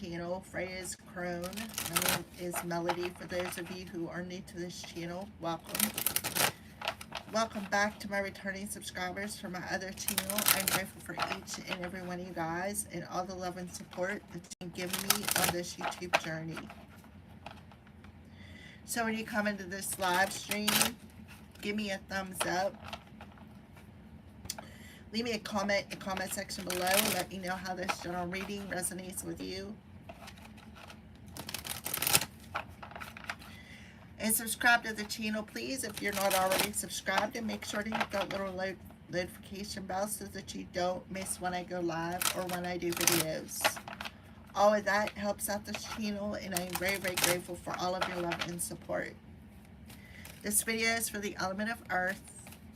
channel, Freya's Crone. My name is Melody. For those of you who are new to this channel, welcome. Welcome back to my returning subscribers for my other channel. I'm grateful for each and every one of you guys and all the love and support that you've given me on this YouTube journey. So when you come into this live stream, give me a thumbs up. Leave me a comment in the comment section below and let me know how this general reading resonates with you. And subscribe to the channel, please, if you're not already subscribed. And make sure to hit that little notification bell so that you don't miss when I go live or when I do videos. All of that helps out this channel, and I'm very, very grateful for all of your love and support. This video is for the element of Earth.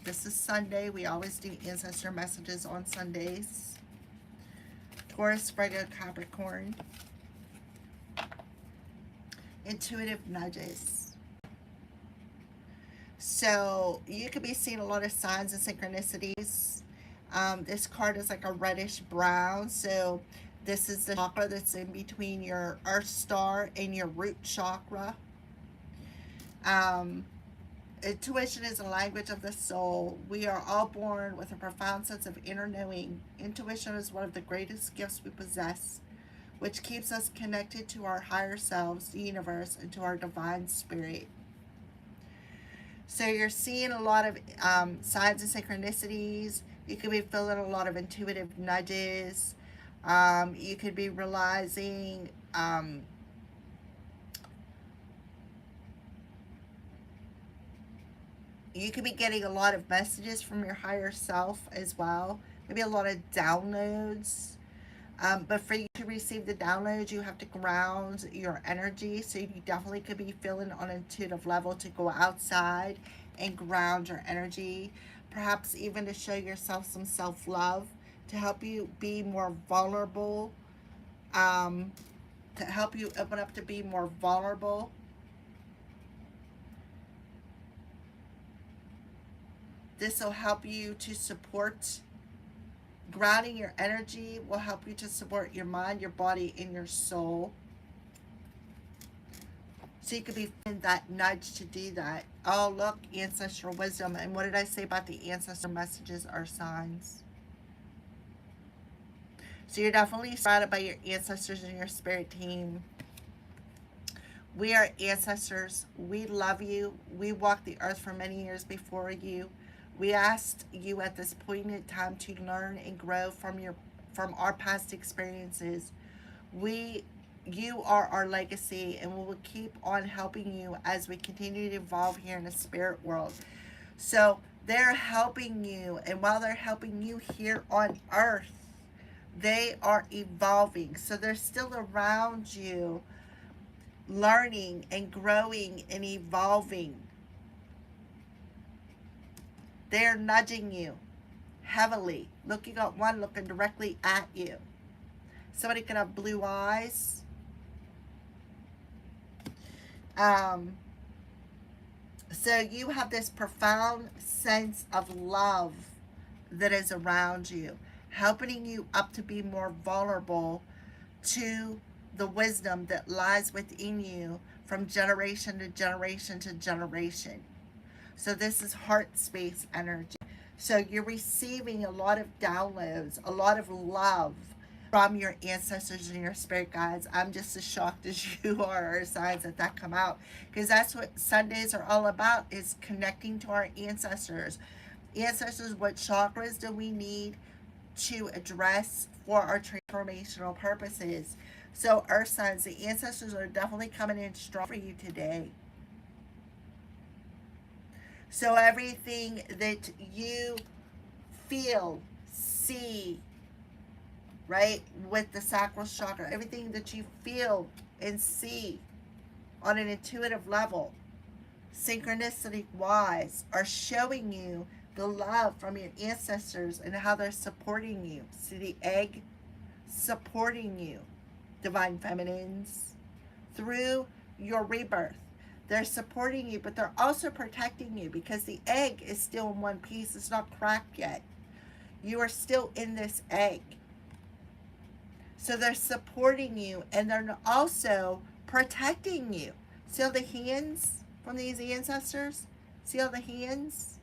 This is Sunday. We always do ancestor messages on Sundays. Taurus, Virgo, Capricorn. Intuitive nudges. So you could be seeing a lot of signs and synchronicities. This card is like a reddish brown. So this is the chakra that's in between your Earth star and your root chakra. Intuition is a language of the soul. We are all born with a profound sense of inner knowing. Intuition is one of the greatest gifts we possess, which keeps us connected to our higher selves, the universe, and to our divine spirit. So you're seeing a lot of signs and synchronicities. You could be feeling a lot of intuitive nudges. You could be realizing you could be getting a lot of messages from your higher self as well. Maybe a lot of downloads. But for you to receive the downloads, you have to ground your energy. So you definitely could be feeling on an intuitive level to go outside and ground your energy. Perhaps even to show yourself some self-love, to help you be more vulnerable, to help you open up to be more vulnerable. This will help you to support. Grounding your energy will help you to support your mind, your body, and your soul. So you could be feeling that nudge to do that. Oh, look, ancestral wisdom. And what did I say about the ancestor messages or signs? So you're definitely surrounded by your ancestors and your spirit team. We are ancestors. We love you. We walked the earth for many years before you. We asked you at this point in time to learn and grow from our past experiences. You are our legacy, and we will keep on helping you as we continue to evolve here in the spirit world. So they're helping you, and while they're helping you here on earth, they are evolving. So they're still around you, learning and growing and evolving. They're nudging you heavily. Look, you got one looking directly at you. Somebody could have blue eyes. So you have this profound sense of love that is around you, helping you up to be more vulnerable to the wisdom that lies within you from generation to generation to generation. So this is heart space energy. So you're receiving a lot of downloads, a lot of love from your ancestors and your spirit guides. I'm just as shocked as you are, or signs that come out. Because that's what Sundays are all about, is connecting to our ancestors. Ancestors, what chakras do we need to address for our transformational purposes? So Earth signs, the ancestors are definitely coming in strong for you today. So everything that you feel, see, right, with the sacral chakra, everything that you feel and see on an intuitive level, synchronicity-wise, are showing you the love from your ancestors and how they're supporting you. See the egg supporting you, divine feminines, through your rebirth. They're supporting you, but they're also protecting you, because the egg is still in one piece. It's not cracked yet. You are still in this egg. So they're supporting you, and they're also protecting you. See all the hands from these ancestors? See all the hands?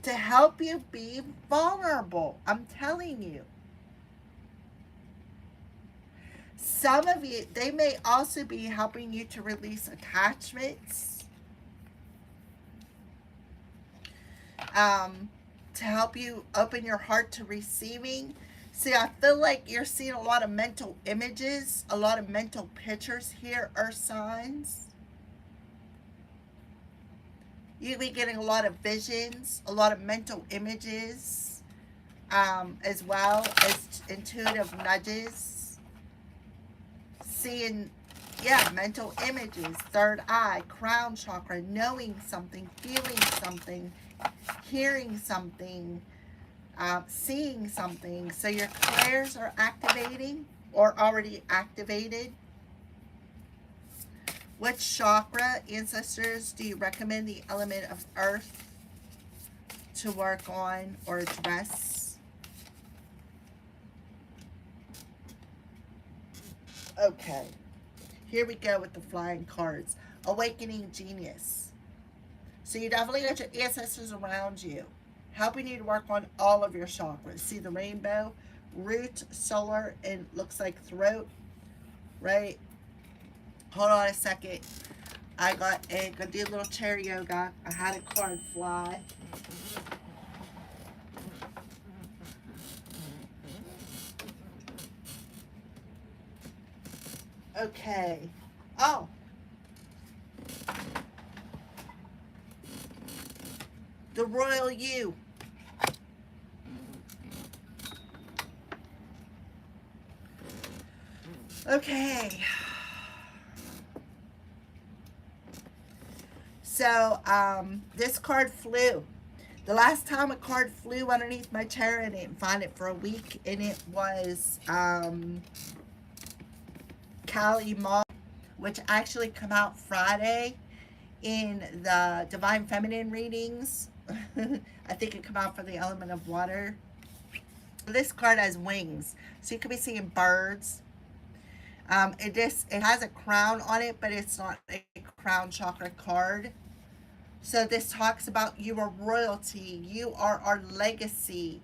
To help you be vulnerable. I'm telling you. Some of you, they may also be helping you to release attachments, to help you open your heart to receiving. See, I feel like you're seeing a lot of mental images, a lot of mental pictures here, Earth signs. You'll be getting a lot of visions, a lot of mental images, as well as intuitive nudges. Seeing, yeah, mental images, third eye, crown chakra, knowing something, feeling something, hearing something, seeing something. So your clairs are activating or already activated. Which chakra, ancestors, do you recommend the element of earth to work on or address? Okay, here we go with the flying cards. Awakening genius. So you definitely got your ancestors around you, helping you to work on all of your chakras. See the rainbow, root, solar, and looks like throat, right? Hold on a second. I got gonna do a little chair yoga. I had a card fly. Okay. Oh. The royal you. Okay. So, this card flew. The last time a card flew underneath my chair, I didn't find it for a week, and it was Kali Ma, which actually come out Friday in the Divine Feminine readings. I think it come out for the element of water. This card has wings, so you could be seeing birds. It has a crown on it, but it's not a crown chakra card. So this talks about you are royalty. You are our legacy.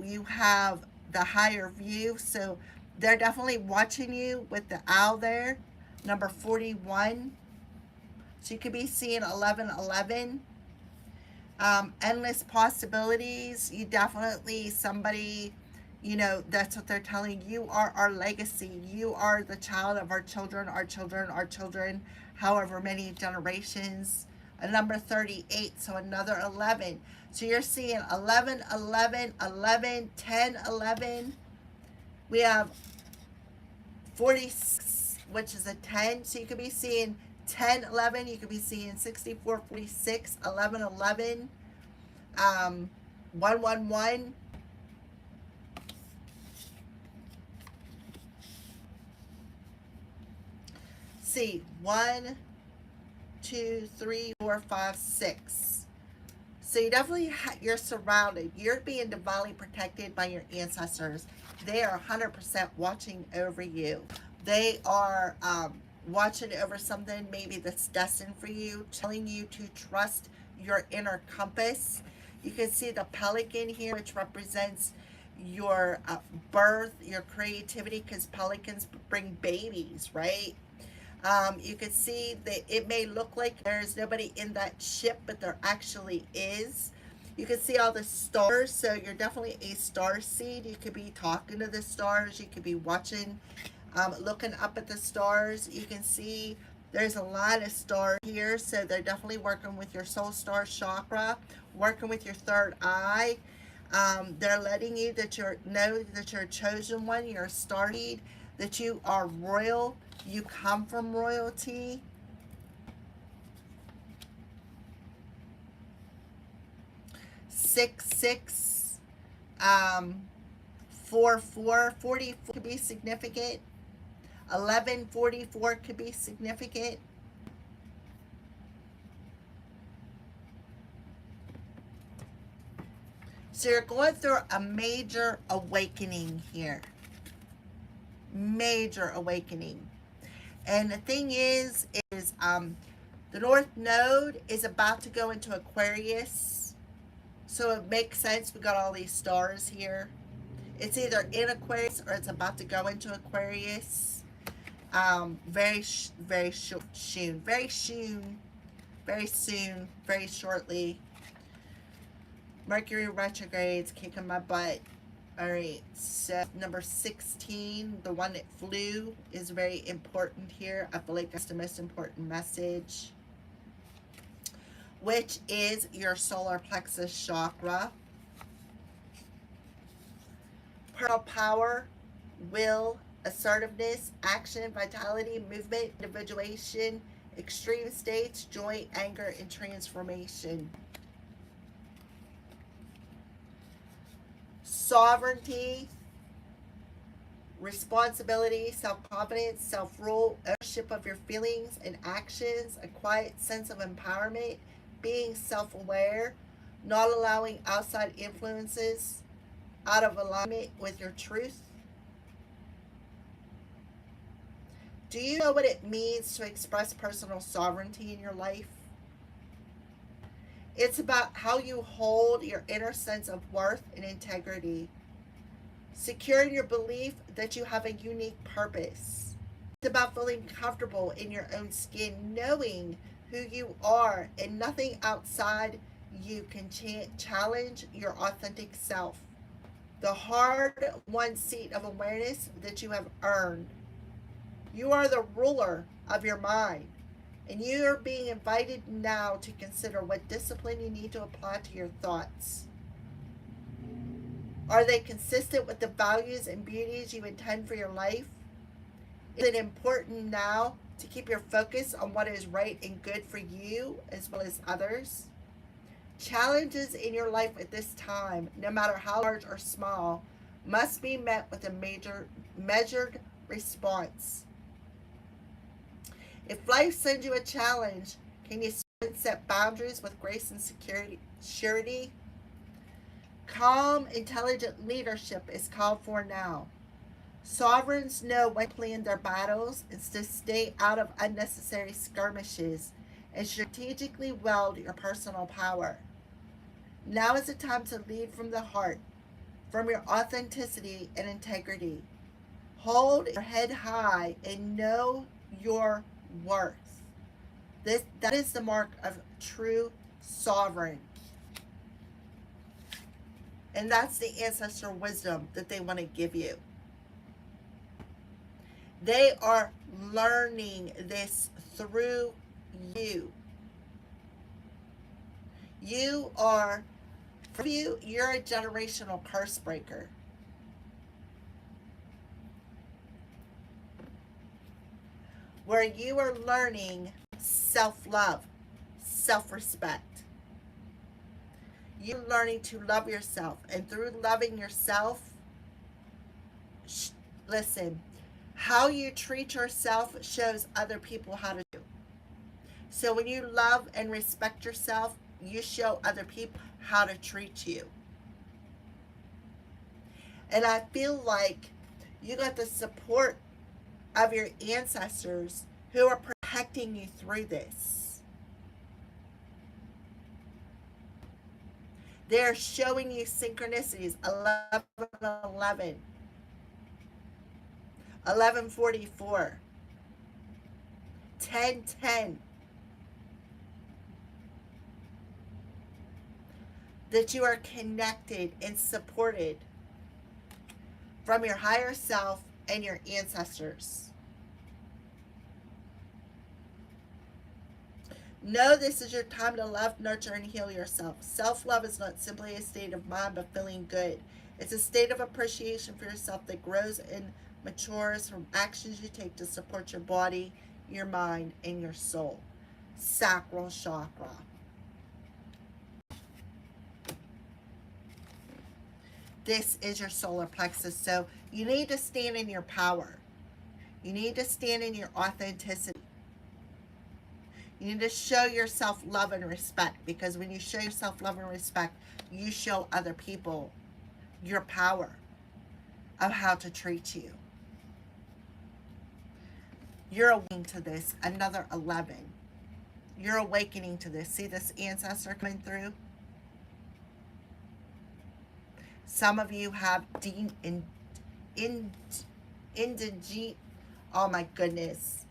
You have the higher view. So they're definitely watching you with the owl there. Number 41. So you could be seeing 1111. Endless possibilities. You definitely, somebody, you know, that's what they're telling you. You are our legacy. You are the child of our children, our children, our children, however many generations. A number 38, so another 11. So you're seeing 11, 11, 11, 10, 11. We have 46, which is a 10. So you could be seeing 10, 11. You could be seeing 64, 46, 11, 11, 111. See, 1, 2, 3, 4, 5, 6. So you definitely you're surrounded. You're being divinely protected by your ancestors. They are 100% watching over you. They are watching over something maybe that's destined for you, telling you to trust your inner compass. You can see the pelican here, which represents your birth, your creativity, because pelicans bring babies, right? You can see that it may look like there's nobody in that ship, but there actually is. You can see all the stars, so you're definitely a star seed. You could be talking to the stars. You could be watching, looking up at the stars. You can see there's a lot of stars here, so they're definitely working with your soul star chakra, working with your third eye. They're letting you know that you're a chosen one, you're a star seed, that you are royal. You come from royalty. Six, 6, 4, 4, 44 could be significant. 11, 44 could be significant. So you're going through a major awakening here. Major awakening. And the thing is the North Node is about to go into Aquarius. So it makes sense. We got all these stars here. It's either in Aquarius or it's about to go into Aquarius. Very soon. Very shortly. Mercury retrograde's kicking my butt. All right, so number 16, the one that flew, is very important here. I feel like that's the most important message, which is your solar plexus chakra. Personal power, will, assertiveness, action, vitality, movement, individuation, extreme states, joy, anger, and transformation. Sovereignty, responsibility, self-confidence, self-rule, ownership of your feelings and actions, a quiet sense of empowerment, being self-aware, not allowing outside influences out of alignment with your truth. Do you know what it means to express personal sovereignty in your life? It's about how you hold your inner sense of worth and integrity. Securing your belief that you have a unique purpose. It's about feeling comfortable in your own skin, knowing who you are, and nothing outside you can challenge your authentic self. The hard-won seat of awareness that you have earned. You are the ruler of your mind. And you are being invited now to consider what discipline you need to apply to your thoughts. Are they consistent with the values and beauties you intend for your life? Is it important now to keep your focus on what is right and good for you as well as others? Challenges in your life at this time, no matter how large or small, must be met with a measured response. If life sends you a challenge, can you set boundaries with grace and surety? Calm, intelligent leadership is called for now. Sovereigns know when to plan their battles and to stay out of unnecessary skirmishes and strategically wield your personal power. Now is the time to lead from the heart, from your authenticity and integrity. Hold your head high and know your worth. That is the mark of true sovereign. And that's the ancestor wisdom that they want to give you. They are learning this through you. You're a generational curse breaker. Where you are learning self-love, self-respect. You're learning to love yourself. And through loving yourself, listen, how you treat yourself shows other people how to do. So when you love and respect yourself, you show other people how to treat you. And I feel like you got the support of your ancestors who are protecting you through this. They're showing you synchronicities. 11:11, 11:44, 10:10. That you are connected and supported from your higher self and your ancestors. Know this is your time to love, nurture, and heal yourself. Self-love is not simply a state of mind, but feeling good. It's a state of appreciation for yourself that grows and matures from actions you take to support your body, your mind, and your soul. Sacral chakra. This is your solar plexus. So you need to stand in your power. You need to stand in your authenticity. You need to show yourself love and respect, because when you show yourself love and respect, you show other people your power of how to treat you. You're awakening to this. Another 11. You're awakening to this. See this ancestor coming through? Some of you have oh my goodness.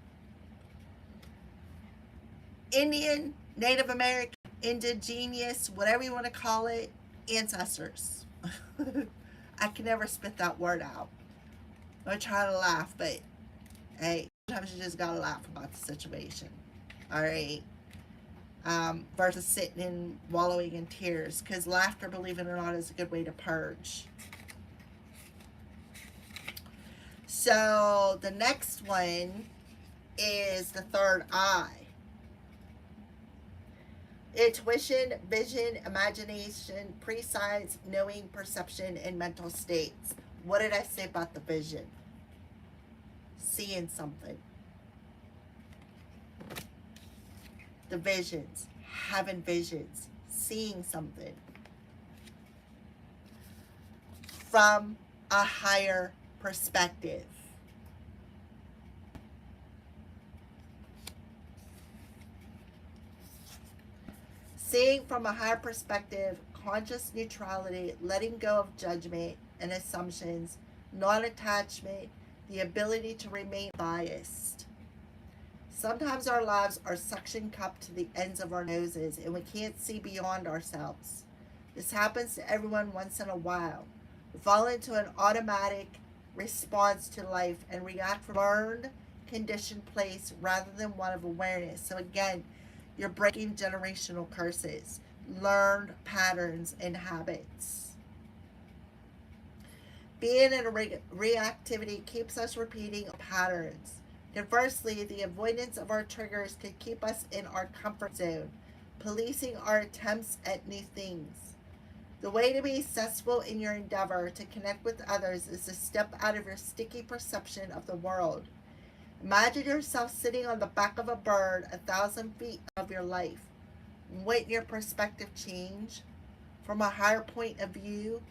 Indian, Native American, indigenous, whatever you want to call it, ancestors. I can never spit that word out. I try to laugh, but hey, sometimes you just gotta laugh about the situation. All right. Versus sitting and wallowing in tears, because laughter, believe it or not, is a good way to purge. So the next one is the third eye. Intuition, vision, imagination, prescience, knowing, perception, and mental states. What did I say about the vision? Seeing something. The visions, having visions, seeing something from a higher perspective. Seeing from a higher perspective, conscious neutrality, letting go of judgment and assumptions, non-attachment, the ability to remain biased. Sometimes our lives are suction cupped to the ends of our noses and we can't see beyond ourselves. This happens to everyone once in a while. We fall into an automatic response to life and react from a learned, conditioned place rather than one of awareness. So again, you're breaking generational curses, learned patterns and habits. Being in a reactivity keeps us repeating patterns. Conversely, the avoidance of our triggers can keep us in our comfort zone, policing our attempts at new things. The way to be successful in your endeavor to connect with others is to step out of your sticky perception of the world. Imagine yourself sitting on the back of a bird 1,000 feet of your life. When your perspective change from a higher point of view,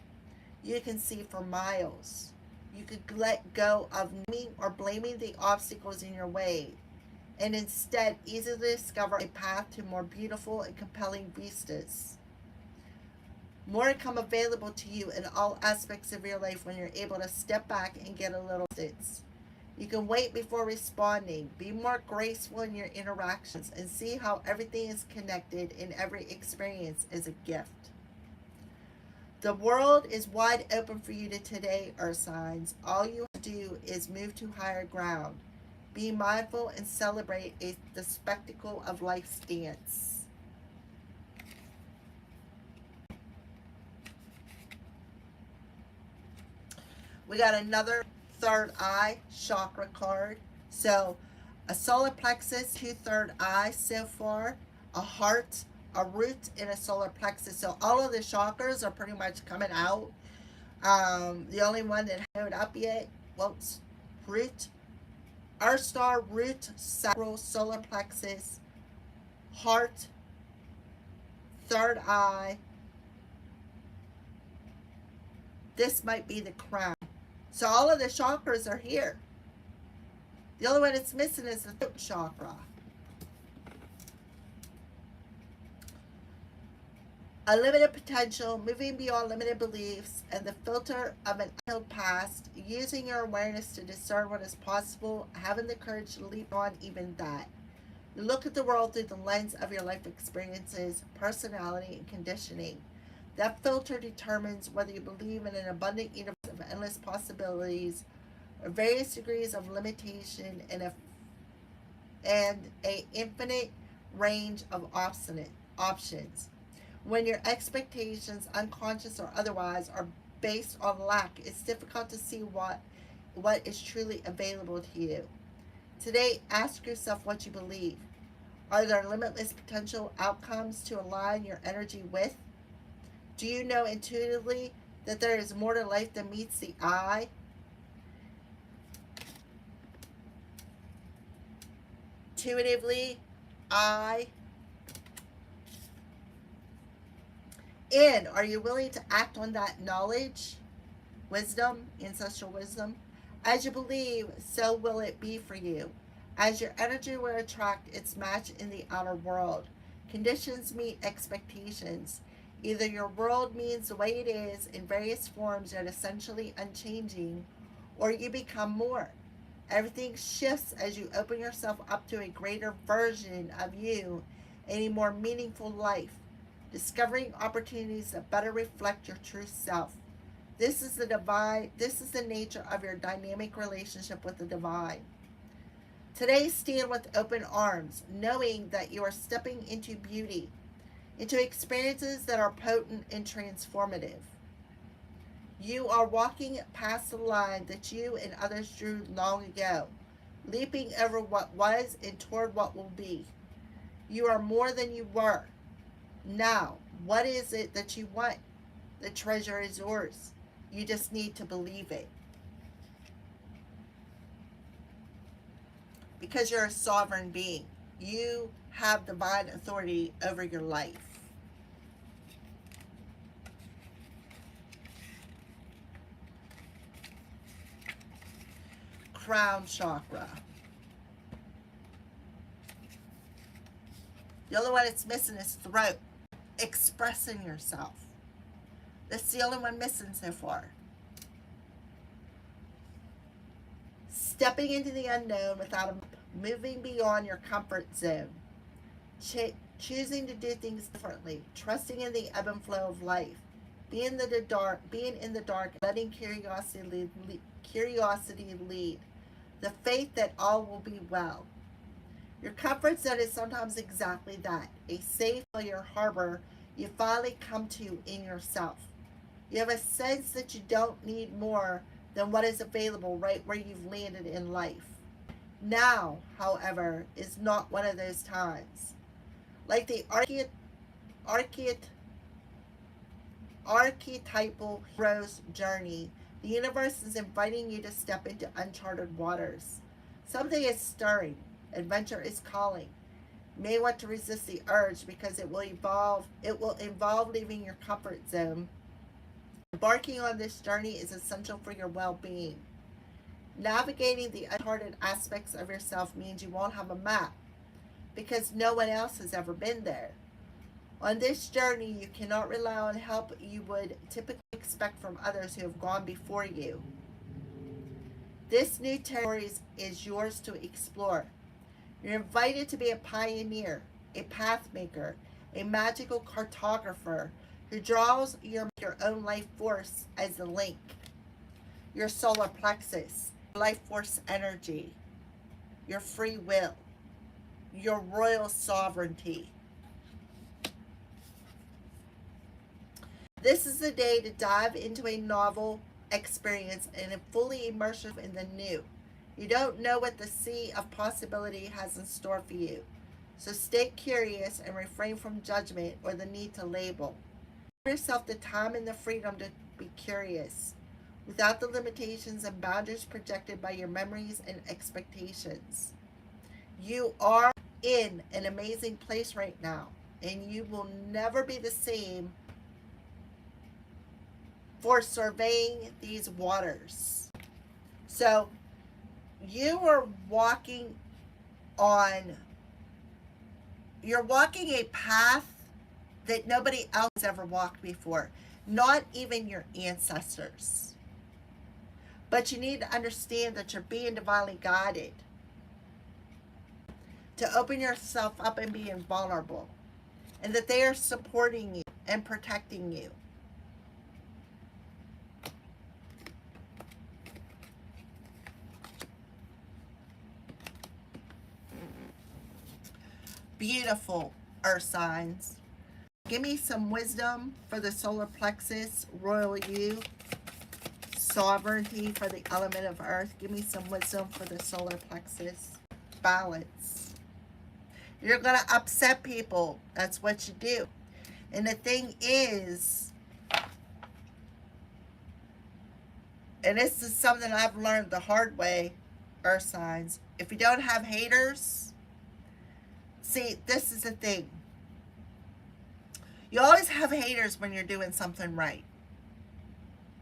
you can see for miles. You could let go of naming or blaming the obstacles in your way and instead easily discover a path to more beautiful and compelling vistas. More come available to you in all aspects of your life when you're able to step back and get a little distance. You can wait before responding, be more graceful in your interactions, and see how everything is connected and every experience is a gift. The world is wide open for you today, Earth signs. All you have to do is move to higher ground. Be mindful and celebrate the spectacle of life's dance. We got another third eye chakra card. So a solar plexus, 2 third eye so far, a heart, a root, and a solar plexus. So all of the chakras are pretty much coming out. The only one that hasn't up yet, well, it's root, Earth star, root, sacral, solar plexus, heart, third eye. This might be the crown. So all of the chakras are here. The only one that's missing is the throat chakra. Unlimited potential, moving beyond limited beliefs, and the filter of an unhealed past, using your awareness to discern what is possible, having the courage to leap on even that. You look at the world through the lens of your life experiences, personality, and conditioning. That filter determines whether you believe in an abundant universe of endless possibilities, or various degrees of limitation, and a infinite range of options. When your expectations, unconscious or otherwise, are based on lack, it's difficult to see what is truly available to you. Today, ask yourself what you believe. Are there limitless potential outcomes to align your energy with? Do you know intuitively that there is more to life than meets the eye? Intuitively, I And are you willing to act on that knowledge, wisdom, ancestral wisdom? As you believe, so will it be for you. As your energy will attract its match in the outer world. Conditions meet expectations. Either your world means the way it is in various forms yet essentially unchanging, or you become more. Everything shifts as you open yourself up to a greater version of you and a more meaningful life, discovering opportunities that better reflect your true self. This is the nature of your dynamic relationship with the divine. Today, stand with open arms, knowing that you are stepping into beauty, into experiences that are potent and transformative. You are walking past the line that you and others drew long ago, leaping over what was and toward what will be. You are more than you were. Now, what is it that you want? The treasure is yours. You just need to believe it. Because you're a sovereign being. You have divine authority over your life. Crown chakra. The only one that's missing is throat. Expressing yourself. That's the only one missing so far. Stepping into the unknown without moving beyond your comfort zone. Choosing to do things differently. Trusting in the ebb and flow of life. Being in the dark, letting curiosity lead. The faith that all will be well. Your comfort zone is sometimes exactly that, a safe familiar harbor you finally come to in yourself. You have a sense that you don't need more than what is available right where you've landed in life. Now, however, is not one of those times. Like the archetypal hero's journey, the universe is inviting you to step into uncharted waters. Something is stirring. Adventure is calling. You may want to resist the urge because it will involve leaving your comfort zone. Embarking on this journey is essential for your well-being. Navigating the uncharted aspects of yourself means you won't have a map because no one else has ever been there. On this journey, you cannot rely on help you would typically expect from others who have gone before you. This new territory is yours to explore. You're invited to be a pioneer, a path maker, a magical cartographer who draws your own life force as the link. Your solar plexus, life force energy, your free will, your royal sovereignty. This is the day to dive into a novel experience and fully immerse yourself in the new. You don't know what the sea of possibility has in store for you. So stay curious and refrain from judgment or the need to label. Give yourself the time and the freedom to be curious, without the limitations and boundaries projected by your memories and expectations. You are in an amazing place right now, and you will never be the same for surveying these waters. So you're walking a path that nobody else has ever walked before, not even your ancestors. But you need to understand that you're being divinely guided to open yourself up and be invulnerable, and that they are supporting you and protecting you. Beautiful, earth signs. Give me some wisdom for the solar plexus, royal you, sovereignty for the element of earth. Give me some wisdom for the solar plexus. Balance. You're going to upset people. That's what you do. And the thing is, and this is something I've learned the hard way, earth signs, if you don't have haters, see, this is the thing. You always have haters when you're doing something right.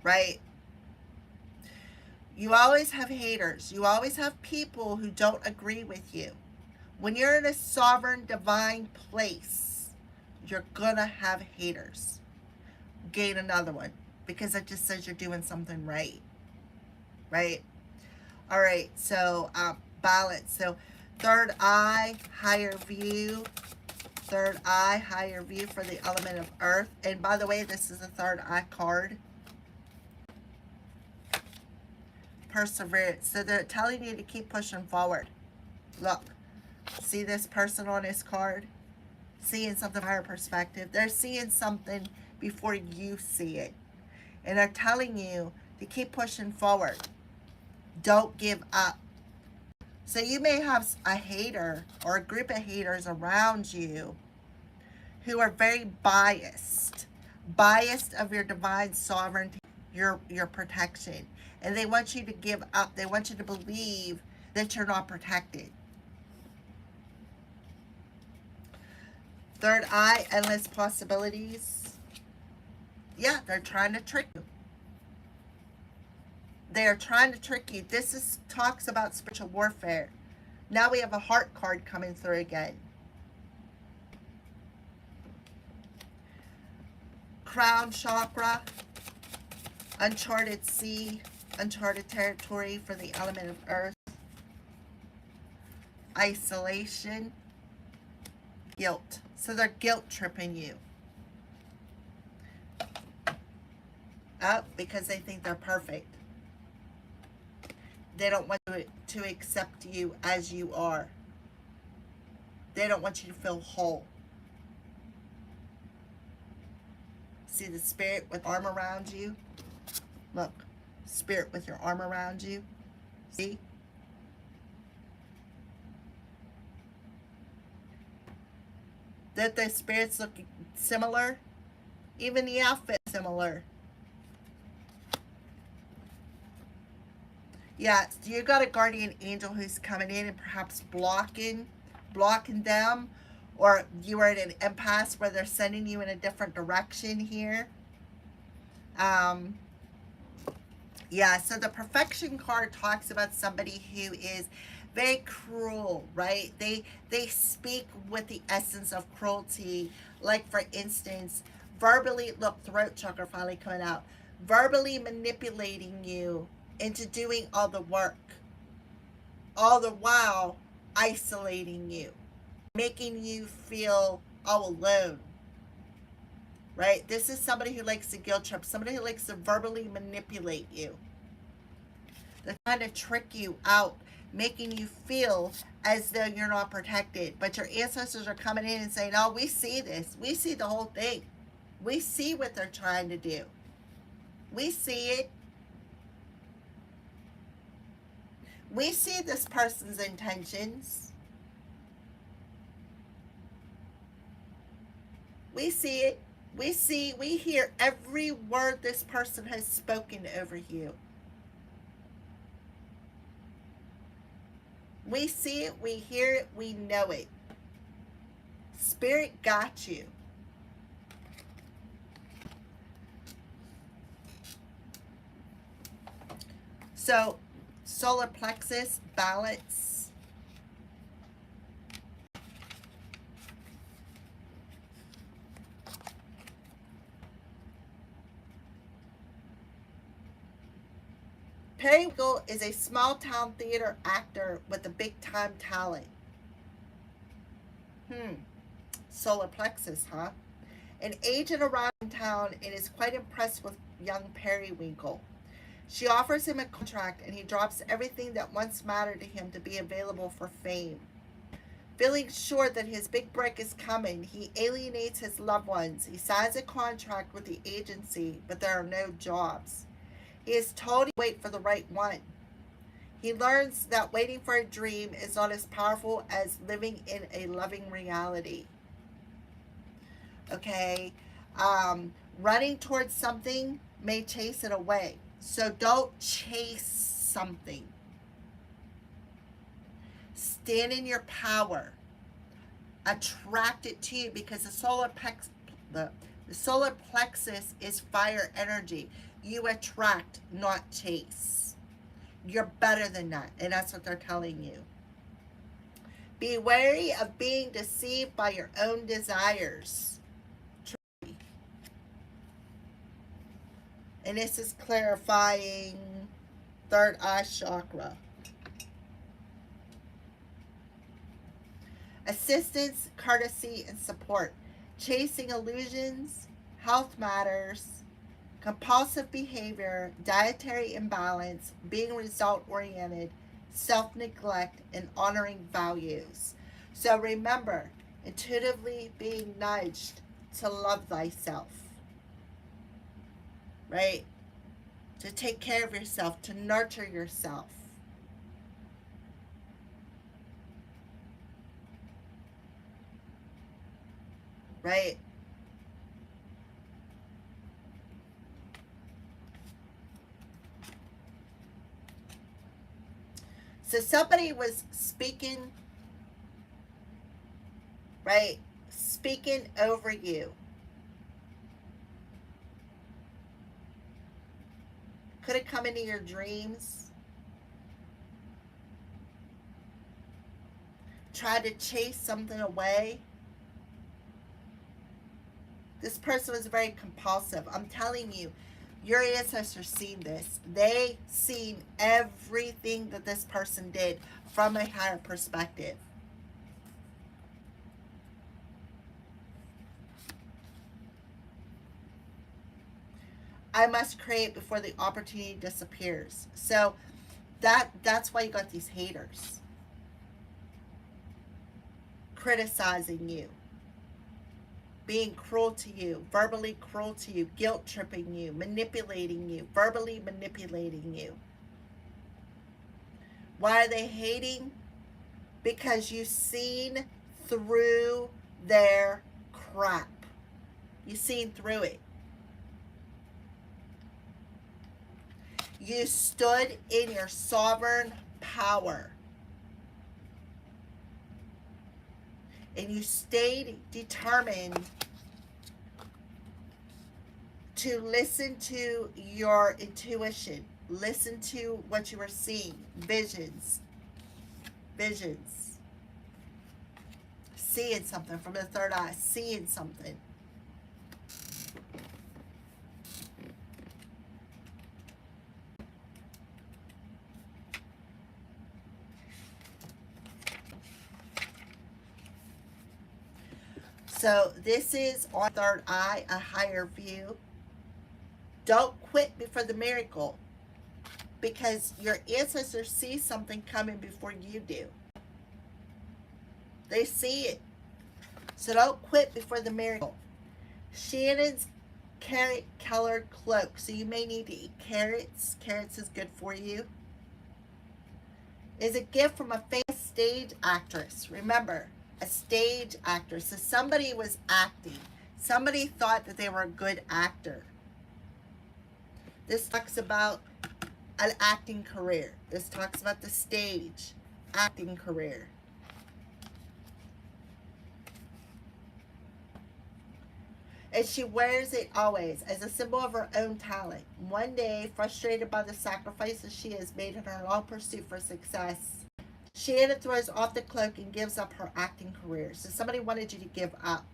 Right? You always have haters. You always have people who don't agree with you. When you're in a sovereign, divine place, you're going to have haters. Gain another one because it just says you're doing something right. Right? All right. So, balance. So, third eye, higher view. Third eye, higher view for the element of earth. And by the way, this is a third eye card. Perseverance. So they're telling you to keep pushing forward. Look, see this person on this card? Seeing something higher perspective. They're seeing something before you see it. And they're telling you to keep pushing forward. Don't give up. So you may have a hater or a group of haters around you who are very biased. Biased of your divine sovereignty, your protection. And they want you to give up. They want you to believe that you're not protected. Third eye, endless possibilities. Yeah, they're trying to trick you. They are trying to trick you. This talks about spiritual warfare. Now we have a heart card coming through again. Crown chakra, uncharted sea, uncharted territory for the element of earth. Isolation, guilt. So they're guilt tripping you. Because they think they're perfect. They don't want to accept you as you are. They don't want you to feel whole. See the spirit with arm around you? Look, spirit with your arm around you. See? That the spirits look similar? Even the outfit similar. Yeah, you got a guardian angel who's coming in and perhaps blocking them, or you are at an impasse where they're sending you in a different direction here. Yeah, so the perfection card talks about somebody who is very cruel, right? They speak with the essence of cruelty. Like, for instance, verbally, look, throat chakra finally coming out, verbally manipulating you into doing all the work, all the while isolating you, making you feel all alone, right? This is somebody who likes to guilt trip, somebody who likes to verbally manipulate you. They're trying to trick you out, making you feel as though you're not protected. But your ancestors are coming in and saying, oh, we see this. We see the whole thing. We see what they're trying to do. We see it. We see this person's intentions. We see it. We hear every word this person has spoken over you. We see it, we hear it, we know it. Spirit got you. So, solar plexus, balance. Periwinkle is a small town theater actor with a big time talent. Solar plexus, huh? An agent arrives in town and is quite impressed with young Periwinkle. She offers him a contract and he drops everything that once mattered to him to be available for fame. Feeling sure that his big break is coming, he alienates his loved ones. He signs a contract with the agency, but there are no jobs. He is told to wait for the right one. He learns that waiting for a dream is not as powerful as living in a loving reality. Okay? Running towards something may chase it away. So don't chase something. Stand in your power. Attract it to you, because the The solar plexus is fire energy. You attract, not chase. You're better than that, and that's what they're telling you. Be wary of being deceived by your own desires. And this is clarifying third eye chakra. Assistance, courtesy, and support. Chasing illusions, health matters, compulsive behavior, dietary imbalance, being result-oriented, self-neglect, and honoring values. So remember, intuitively being nudged to love thyself, right? To take care of yourself, to nurture yourself. Right? So somebody was speaking, right? Speaking over you. Could it come into your dreams? Try to chase something away. This person was very compulsive. I'm telling you, your ancestors seen this. They seen everything that this person did from a higher perspective. I must create before the opportunity disappears. So that's why you got these haters criticizing you, being cruel to you, verbally cruel to you, guilt tripping you, manipulating you, verbally manipulating you. Why are they hating? Because you've seen through their crap. You've seen through it. You stood in your sovereign power. And you stayed determined to listen to your intuition. Listen to what you were seeing. Visions. Visions. Seeing something from the third eye. Seeing something. So this is on third eye, a higher view. Don't quit before the miracle, because your ancestors see something coming before you do. They see it. So don't quit before the miracle. Shannon's carrot colored cloak. So you may need to eat carrots. Carrots is good for you. Is a gift from a famous stage actress. Remember, a stage actress. So somebody was acting. Somebody thought that they were a good actor. This talks about an acting career. This talks about the stage acting career. And she wears it always as a symbol of her own talent. One day, frustrated by the sacrifices she has made in her long pursuit for success, Shannon throws off the cloak and gives up her acting career. So somebody wanted you to give up.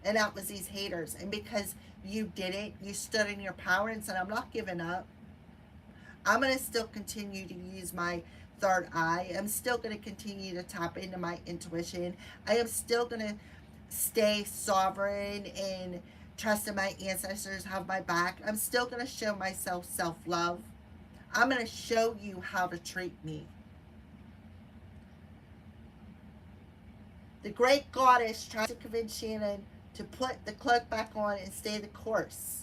And that was these haters. And because you didn't, you stood in your power and said, I'm not giving up. I'm going to still continue to use my third eye. I'm still going to continue to tap into my intuition. I am still going to stay sovereign and trust in my ancestors have my back. I'm still going to show myself self-love. I'm going to show you how to treat me. The great goddess tries to convince Shannon to put the cloak back on and stay the course.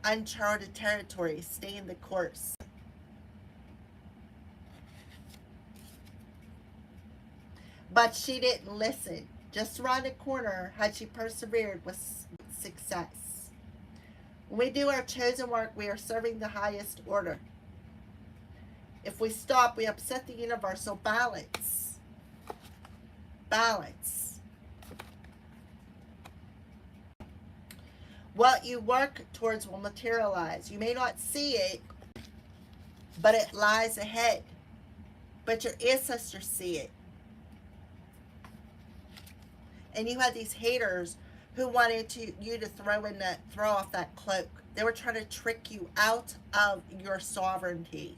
Uncharted territory, stay in the course. But she didn't listen. Just around the corner, had she persevered with success. When we do our chosen work, we are serving the highest order. If we stop, we upset the universe. So balance. Balance. What you work towards will materialize. You may not see it, but it lies ahead. But your ancestors see it. And you had these haters who wanted you to throw off that cloak. They were trying to trick you out of your sovereignty.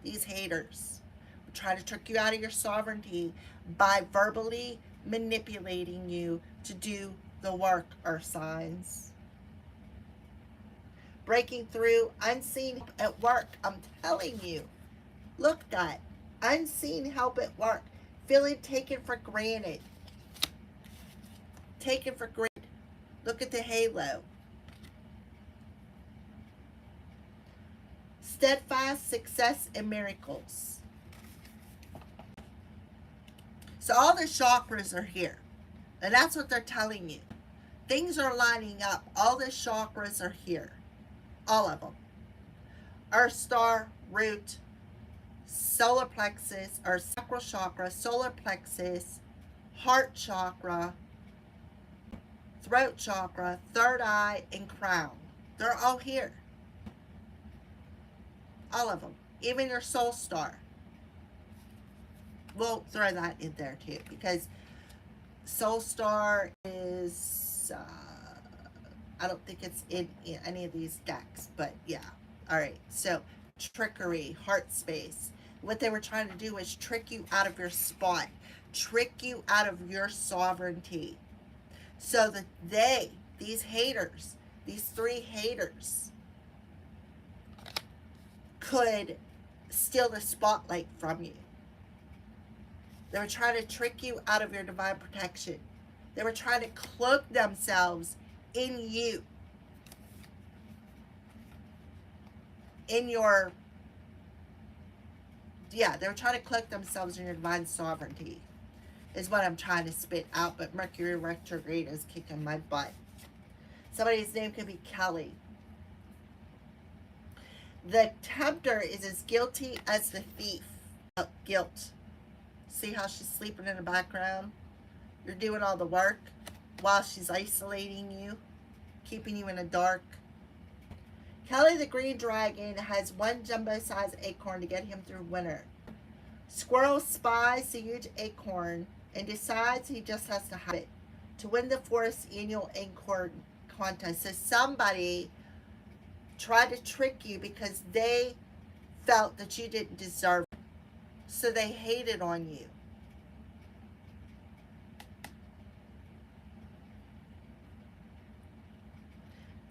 These haters were trying to trick you out of your sovereignty by verbally manipulating you to do the work, earth signs. Breaking through, unseen at work. I'm telling you. Look, that unseen help at work. Feeling taken for granted. Taken for granted. Look at the halo. Steadfast success and miracles. So all the chakras are here. And that's what they're telling you. Things are lining up. All the chakras are here. All of them. Earth star, root, solar plexus, or sacral chakra, solar plexus, heart chakra, throat chakra, third eye, and crown. They're all here. All of them. Even your soul star. We'll throw that in there too, because soul star is, I don't think it's in any of these decks, but yeah. All right. So trickery, heart space. What they were trying to do was trick you out of your spot, trick you out of your sovereignty. So that these haters, these three haters, could steal the spotlight from you. They were trying to trick you out of your divine protection. They were trying to cloak themselves in you. In your, yeah, they were trying to cloak themselves in your divine sovereignty, is what I'm trying to spit out, but Mercury retrograde is kicking my butt. Somebody's name could be Kelly. The tempter is as guilty as the thief. Guilt. See how she's sleeping in the background? You're doing all the work while she's isolating you, keeping you in the dark. Kelly the Green Dragon has one jumbo-sized acorn to get him through winter. Squirrel spies the huge acorn and decides he just has to have it to win the forest's annual acorn contest. So somebody tried to trick you because they felt that you didn't deserve it. So they hated on you.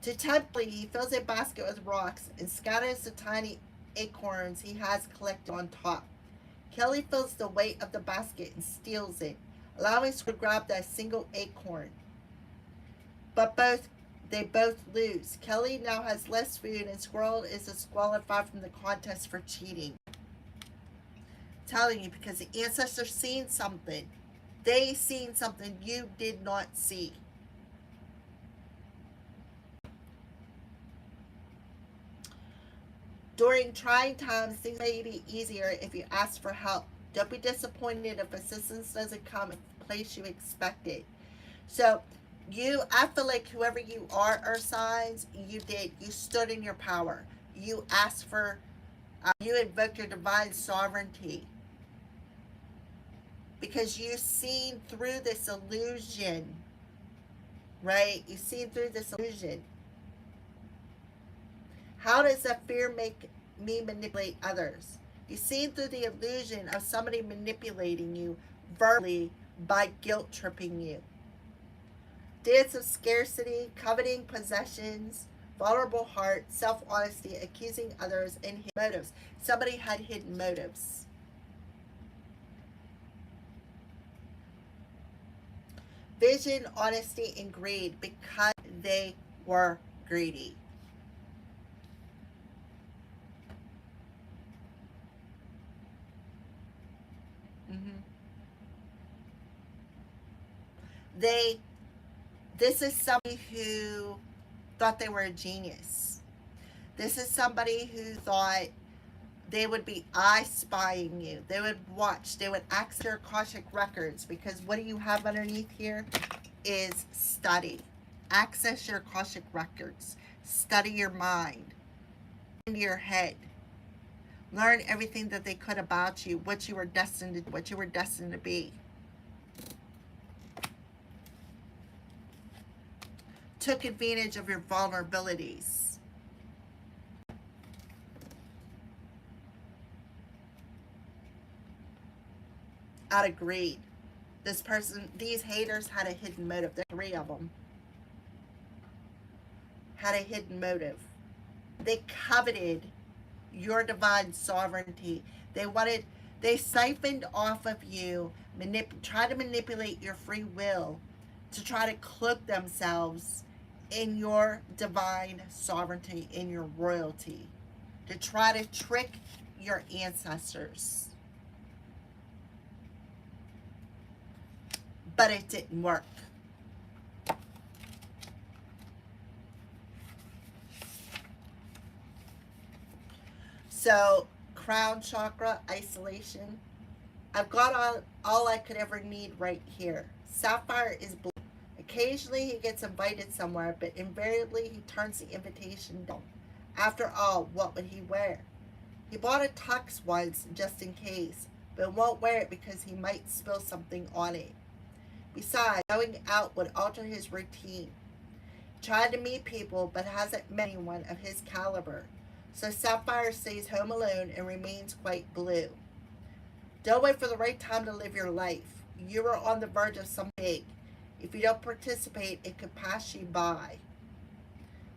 To tempt Lee, he fills a basket with rocks and scatters the tiny acorns he has collected on top. Kelly feels the weight of the basket and steals it, allowing Squirrel to grab that single acorn. But they both lose. Kelly now has less food and Squirrel is disqualified from the contest for cheating. I'm telling you, because the ancestors seen something. They seen something you did not see. During trying times, things may be easier if you ask for help. Don't be disappointed if assistance doesn't come in the place you expected. So, I feel like whoever you are, earth signs, you stood in your power. You asked for, you invoked your divine sovereignty. Because you've seen through this illusion, right? You've seen through this illusion. How does that fear make me manipulate others? You've seen through the illusion of somebody manipulating you verbally by guilt tripping you. Dance of scarcity, coveting possessions, vulnerable heart, self-honesty, accusing others, and hidden motives. Somebody had hidden motives. Vision, honesty, and greed because they were greedy. This is somebody who thought they were a genius. This is somebody who thought they would be spying you. They would watch. They would access your Akashic records, because what do you have underneath here is study. Access your Akashic records. Study your mind. Into your head. Learn everything that they could about you, what you were destined to be. Took advantage of your vulnerabilities. Out of greed. These haters had a hidden motive. There were 3 of them. Had a hidden motive. They coveted your divine sovereignty. They siphoned off of you, try to manipulate your free will to try to cloak themselves in your divine sovereignty, in your royalty, to try to trick your ancestors. But it didn't work. So, crown chakra, isolation. I've got all I could ever need right here. Sapphire is blue. Occasionally he gets invited somewhere, but invariably he turns the invitation down. After all, what would he wear? He bought a tux once just in case, but won't wear it because he might spill something on it. Besides, going out would alter his routine. Tried to meet people, but hasn't met anyone of his caliber. So Sapphire stays home alone and remains quite blue. Don't wait for the right time to live your life. You are on the verge of something big. If you don't participate, it could pass you by.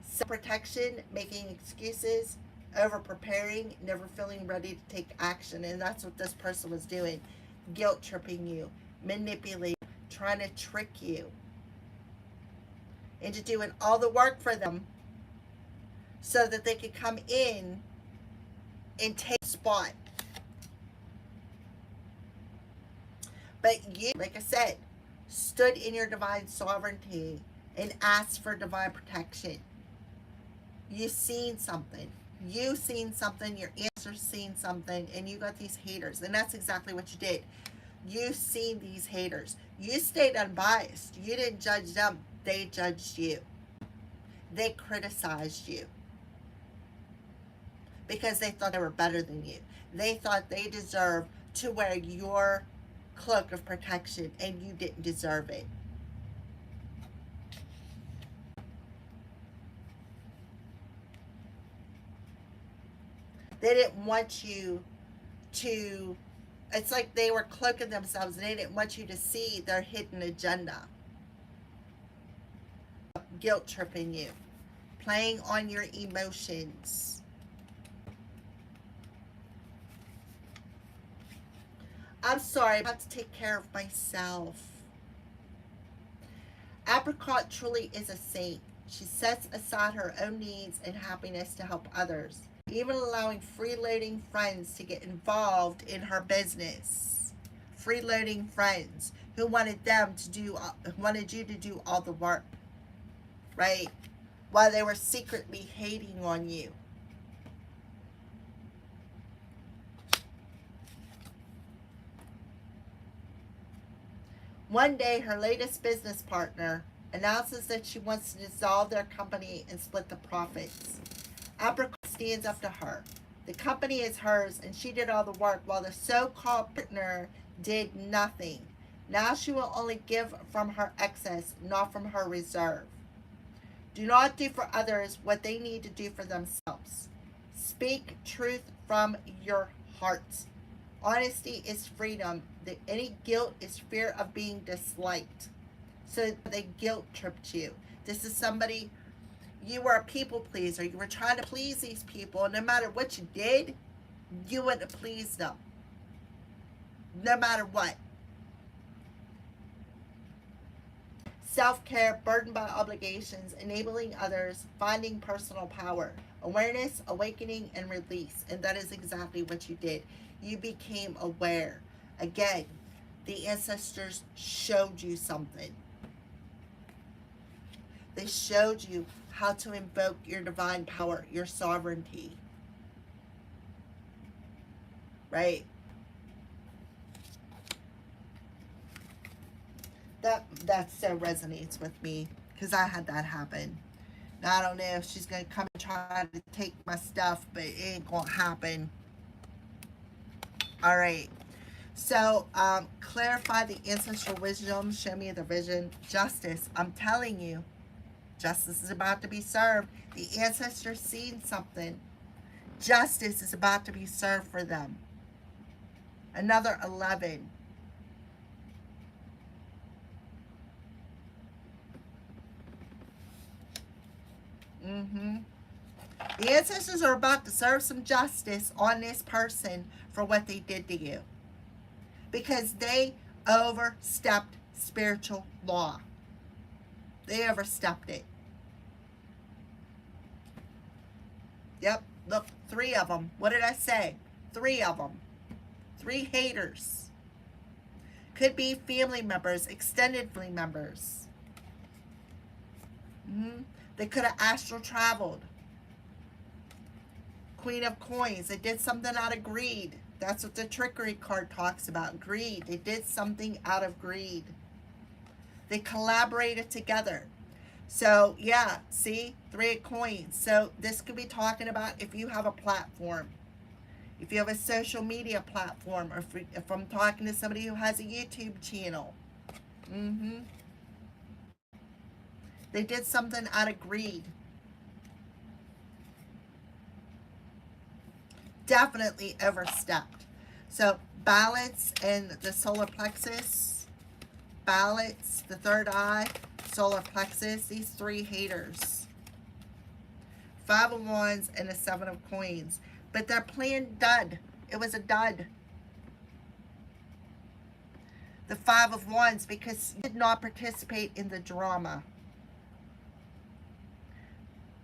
Self-protection, making excuses, over-preparing, never feeling ready to take action. And that's what this person was doing. Guilt-tripping you, manipulating, trying to trick you into doing all the work for them so that they could come in and take a spot. But you, like I said, stood in your divine sovereignty and asked for divine protection. You seen something. You seen something, your ancestors seen something, and you got these haters. And that's exactly what you did. You seen these haters. You stayed unbiased. You didn't judge them. They judged you. They criticized you because they thought they were better than you. They thought they deserved to wear your cloak of protection, and you didn't deserve it. They didn't want you to, it's like they were cloaking themselves and they didn't want you to see their hidden agenda. Guilt tripping you, playing on your emotions. I'm sorry, I'm about to take care of myself. Apricot truly is a saint. She sets aside her own needs and happiness to help others, even allowing freeloading friends to get involved in her business. Freeloading friends who wanted you to do all the work, right? While they were secretly hating on you. One day, her latest business partner announces that she wants to dissolve their company and split the profits. Apricot stands up to her. The company is hers, and she did all the work, while the so-called partner did nothing. Now she will only give from her excess, not from her reserve. Do not do for others what they need to do for themselves. Speak truth from your heart. Honesty is freedom. Any guilt is fear of being disliked. So they guilt tripped you. This is somebody, you were a people pleaser. You were trying to please these people. And no matter what you did, you wouldn't please them. No matter what. Self-care, burdened by obligations, enabling others, finding personal power. Awareness, awakening, and release. And that is exactly what you did. You became aware. Again, the ancestors showed you something. They showed you how to invoke your divine power, your sovereignty. Right? That so resonates with me because I had that happen. Now, I don't know if she's going to come and try to take my stuff, but it ain't going to happen. All right. So, clarify the ancestral wisdom. Show me the vision. Justice. I'm telling you, justice is about to be served. The ancestors seen something. Justice is about to be served for them. Another 11. The ancestors are about to serve some justice on this person for what they did to you. Because they overstepped spiritual law. They overstepped it. Yep, look, 3 of them. What did I say? 3 of them. 3 haters. Could be family members, extended family members. They could have astral traveled. Queen of Coins. They did something out of greed. That's what the trickery card talks about. Greed. They did something out of greed. They collaborated together. So, yeah, see? 3 of Coins. So, this could be talking about if you have a platform. If you have a social media platform. Or if I'm talking to somebody who has a YouTube channel. They did something out of greed. Definitely overstepped. So balance and the solar plexus, balance, the third eye, solar plexus, these 3 haters. 5 of Wands and the 7 of Coins. But their plan dud. It was a dud. The 5 of Wands, because you did not participate in the drama.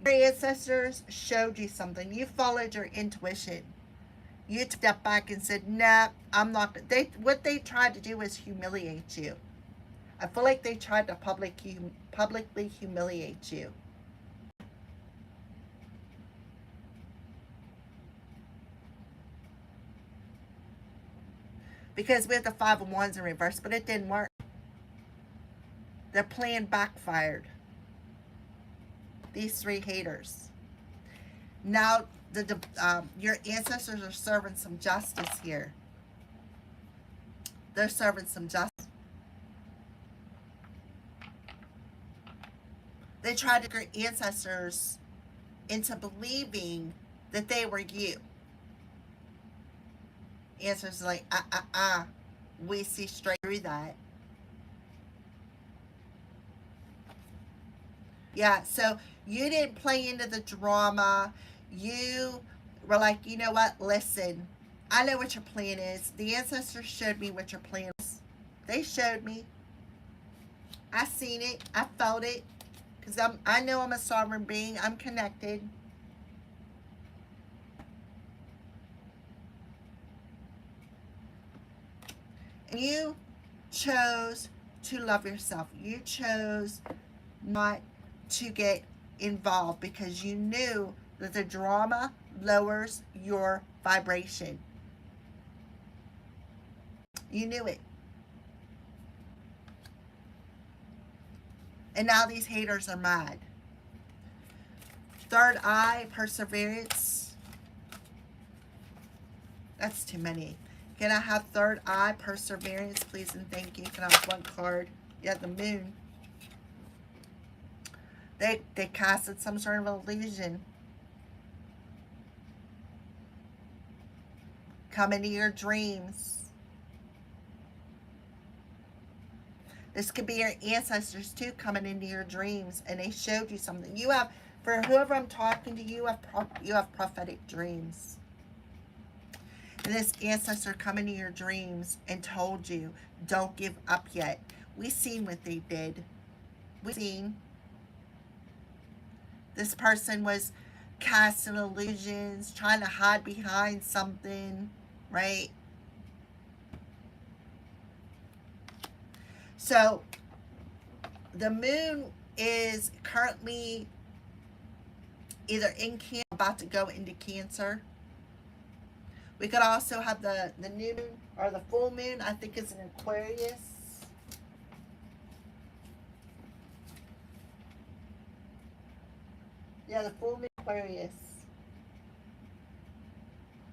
Your ancestors showed you something. You followed your intuition. You stepped back and said, nah, I'm not. What they tried to do was humiliate you. I feel like they tried to publicly humiliate you. Because we have the 5 of Wands in reverse, but it didn't work. Their plan backfired. These 3 haters. Now, your ancestors are serving some justice here. They're serving some justice. They tried to get your ancestors into believing that they were you. Ancestors are like, we see straight through that. Yeah, so you didn't play into the drama. You were like, you know what? Listen, I know what your plan is. The ancestors showed me what your plan was. They showed me. I seen it. I felt it. Because I know I'm a sovereign being. I'm connected. And you chose to love yourself. You chose not to get involved because you knew that the drama lowers your vibration. You knew it. And now these haters are mad. Third eye, perseverance. That's too many. Can I have third eye, perseverance, please and thank you? Can I have 1 card? Yeah, the moon. They casted some sort of illusion. Come into your dreams. This could be your ancestors too coming into your dreams and they showed you something. You have, for whoever I'm talking to, you have prophetic dreams. And this ancestor come into your dreams and told you, don't give up yet. We seen what they did. We seen. This person was casting illusions, trying to hide behind something, right? So, the moon is currently either in Cancer, about to go into Cancer. We could also have the new moon, or the full moon, I think is in Aquarius. Yeah, the full moon Aquarius.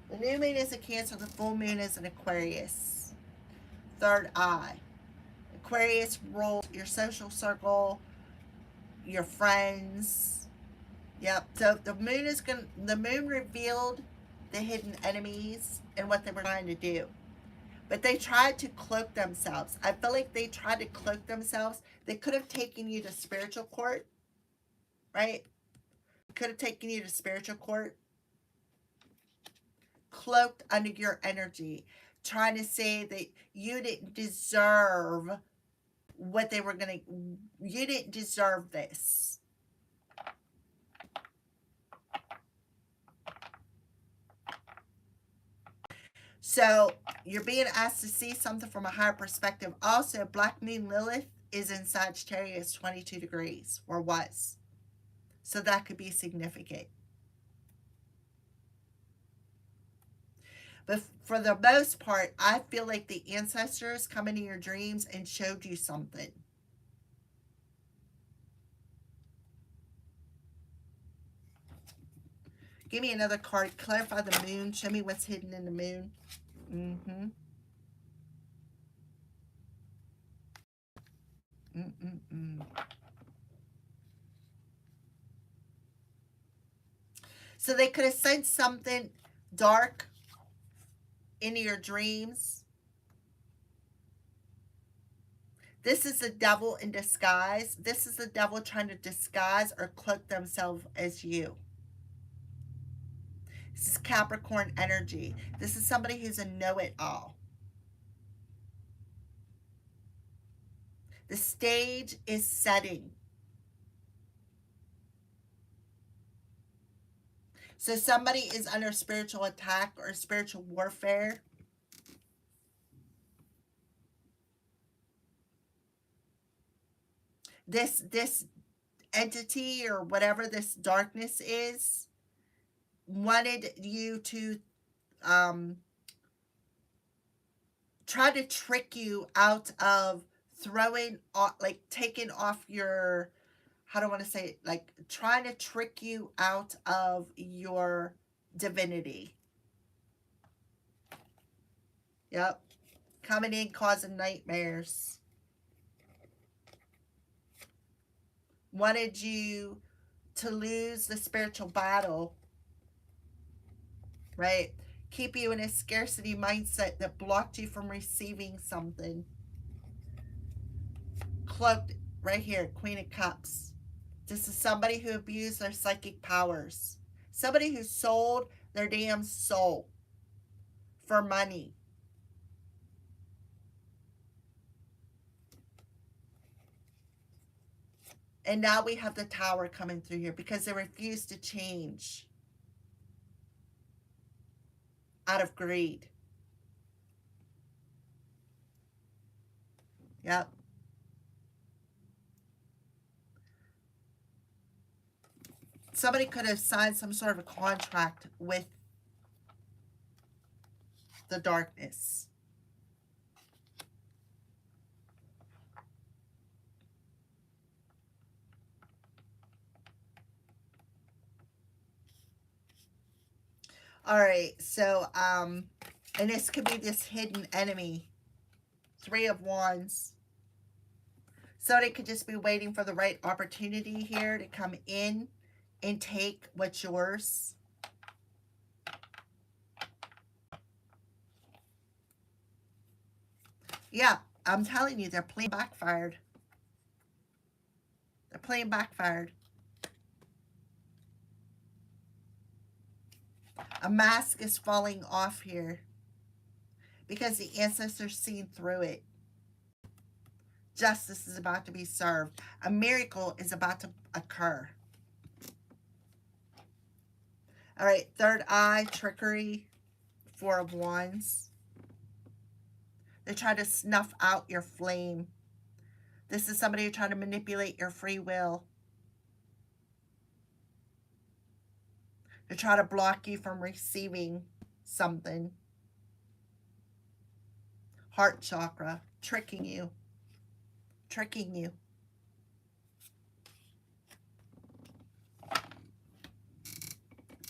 The new moon is a Cancer. The full moon is an Aquarius. Third eye. Aquarius rules your social circle, your friends. Yep. So the moon revealed the hidden enemies and what they were trying to do. But they tried to cloak themselves. I feel like they tried to cloak themselves. They could have taken you to spiritual court, right? Could have taken you to spiritual court, cloaked under your energy, trying to say that you didn't deserve what they were going to, you didn't deserve this. So you're being asked to see something from a higher perspective. Also, Black Moon Lilith is in Sagittarius 22 degrees, or was. So that could be significant. But for the most part, I feel like the ancestors come into your dreams and showed you something. Give me another card. Clarify the moon. Show me what's hidden in the moon. Mm-hmm. So they could have sent something dark into your dreams. This is the devil in disguise. This is the devil trying to disguise or cloak themselves as you. This is Capricorn energy. This is somebody who's a know-it-all. The stage is setting. So somebody is under spiritual attack or spiritual warfare. This entity or whatever this darkness is wanted you to try to trick you out of throwing off, like taking off your, how do I want to say it, like trying to trick you out of your divinity. Yep. Coming in causing nightmares. Wanted you to lose the spiritual battle, right? Keep you in a scarcity mindset that blocked you from receiving something. Cloaked right here, Queen of Cups. This is somebody who abused their psychic powers. Somebody who sold their damn soul for money. And now we have the Tower coming through here because they refuse to change out of greed. Yep. Somebody could have signed some sort of a contract with the darkness. All right, so and this could be this hidden enemy. 3 of Wands. Somebody could just be waiting for the right opportunity here to come in and take what's yours. Yeah, I'm telling you, they're playing backfired. They're playing backfired. A mask is falling off here because the ancestors seen through it. Justice is about to be served. A miracle is about to occur. All right, third eye, trickery, 4 of Wands. They try to snuff out your flame. This is somebody who trying to manipulate your free will. They try to block you from receiving something. Heart chakra, tricking you. Tricking you.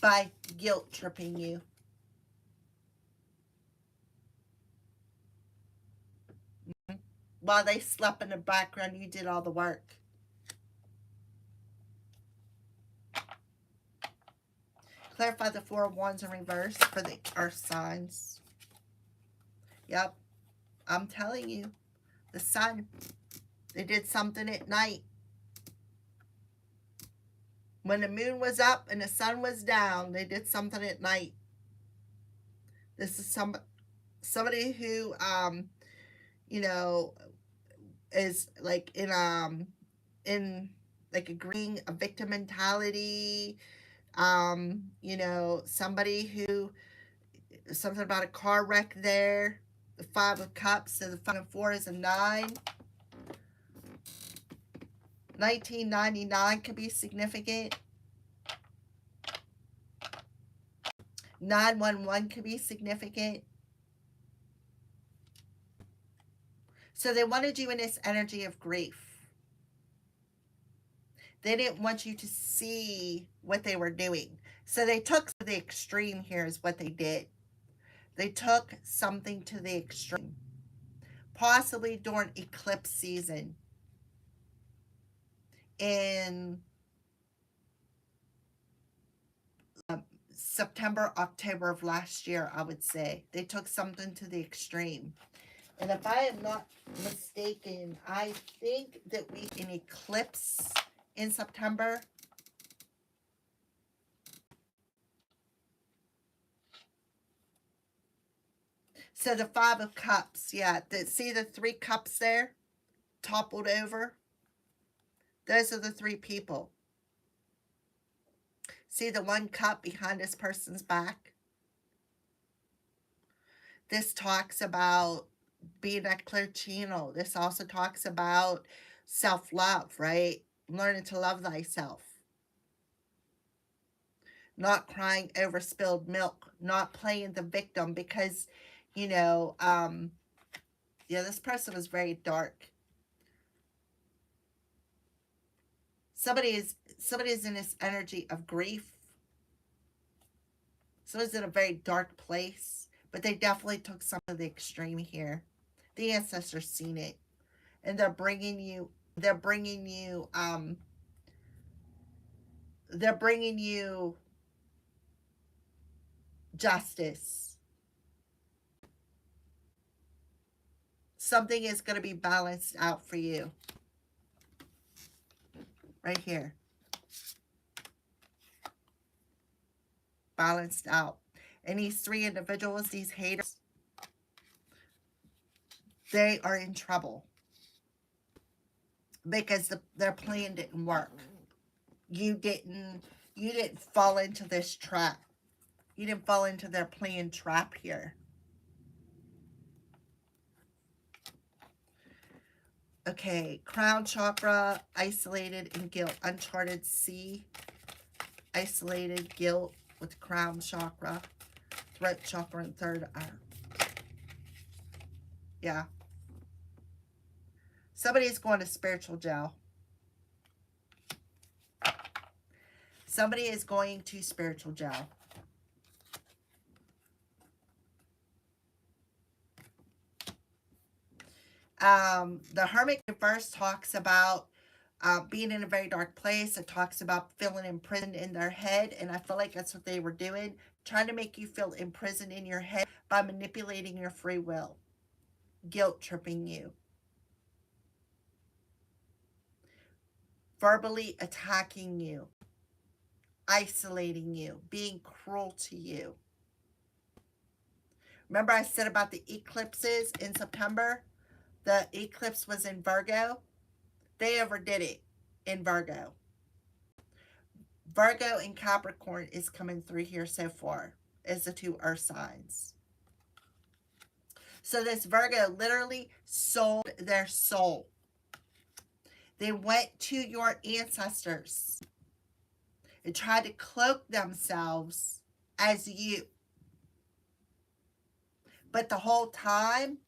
by guilt tripping you. While they slept in the background, you did all the work. Clarify the Four of Wands in reverse for the earth signs. Yep. I'm telling you. The sun. They did something at night. When the moon was up and the sun was down, they did something at night. This is somebody who, you know, is like in like agreeing a victim mentality. You know, somebody who, something about a car wreck there. The Five of Cups, so the 5 and 4 is a 9. 1999 could be significant. 911 could be significant. So they wanted you in this energy of grief. They didn't want you to see what they were doing. So they took to the extreme here is what they did. They took something to the extreme. Possibly during eclipse season. In September, October of last year, I would say. They took something to the extreme. And if I am not mistaken, I think that we an eclipse in September. So the 5 of Cups, yeah. See the 3 cups there? Toppled over? Those are the 3 people. See the 1 cup behind this person's back? This talks about being a clear channel. This also talks about self-love, right? Learning to love thyself. Not crying over spilled milk. Not playing the victim because, you know, yeah, this person was very dark. Somebody is in this energy of grief. Somebody's in a very dark place. But they definitely took some of the extreme here. The ancestors seen it. And they're bringing you justice. Something is going to be balanced out for you. Right here. Balanced out. And these 3 individuals, these haters, they are in trouble. Because their plan didn't work. You didn't fall into this trap. You didn't fall into their plan trap here. Okay, crown chakra, isolated and guilt. Uncharted sea, isolated, guilt with crown chakra. Throat chakra and 3rd eye. Yeah. Somebody's going to spiritual jail. Somebody is going to spiritual jail. The Hermit verse talks about being in a very dark place. It talks about feeling imprisoned in their head. And I feel like that's what they were doing. Trying to make you feel imprisoned in your head by manipulating your free will. Guilt tripping you. Verbally attacking you. Isolating you. Being cruel to you. Remember I said about the eclipses in September? The eclipse was in Virgo. They overdid it in Virgo. Virgo and Capricorn is coming through here so far as the 2 earth signs. So this Virgo literally sold their soul. They went to your ancestors and tried to cloak themselves as you. But the whole time,